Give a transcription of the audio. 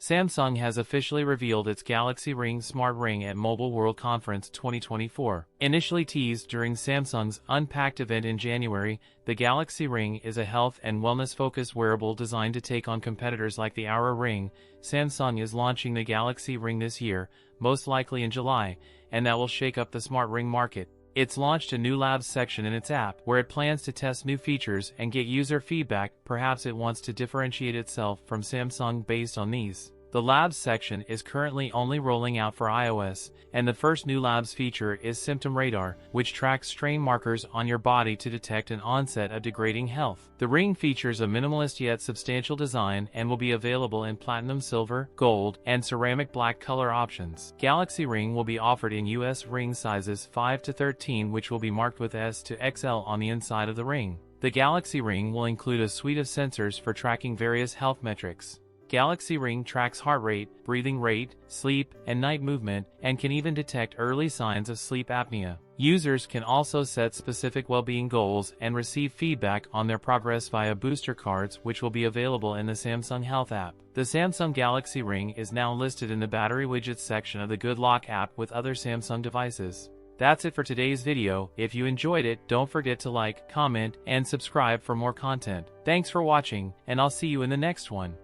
Samsung has officially revealed its Galaxy Ring Smart Ring at Mobile World Conference 2024. Initially teased during Samsung's Unpacked event in January, the Galaxy Ring is a health and wellness-focused wearable designed to take on competitors like the Oura Ring. Samsung is launching the Galaxy Ring this year, most likely in July, and that will shake up the smart ring market. It's launched a new labs section in its app, where it plans to test new features and get user feedback. Perhaps it wants to differentiate itself from Samsung based on these. The labs section is currently only rolling out for iOS, and the first new labs feature is Symptom Radar, which tracks strain markers on your body to detect an onset of degrading health. The ring features a minimalist yet substantial design and will be available in platinum silver, gold, and ceramic black color options. Galaxy Ring will be offered in US ring sizes 5 to 13, which will be marked with S to XL on the inside of the ring. The Galaxy Ring will include a suite of sensors for tracking various health metrics. Galaxy Ring tracks heart rate, breathing rate, sleep, and night movement, and can even detect early signs of sleep apnea. Users can also set specific well-being goals and receive feedback on their progress via booster cards, which will be available in the Samsung Health app. The Samsung Galaxy Ring is now listed in the battery widgets section of the Good Lock app with other Samsung devices. That's it for today's video. If you enjoyed it, don't forget to like, comment, and subscribe for more content. Thanks for watching, and I'll see you in the next one.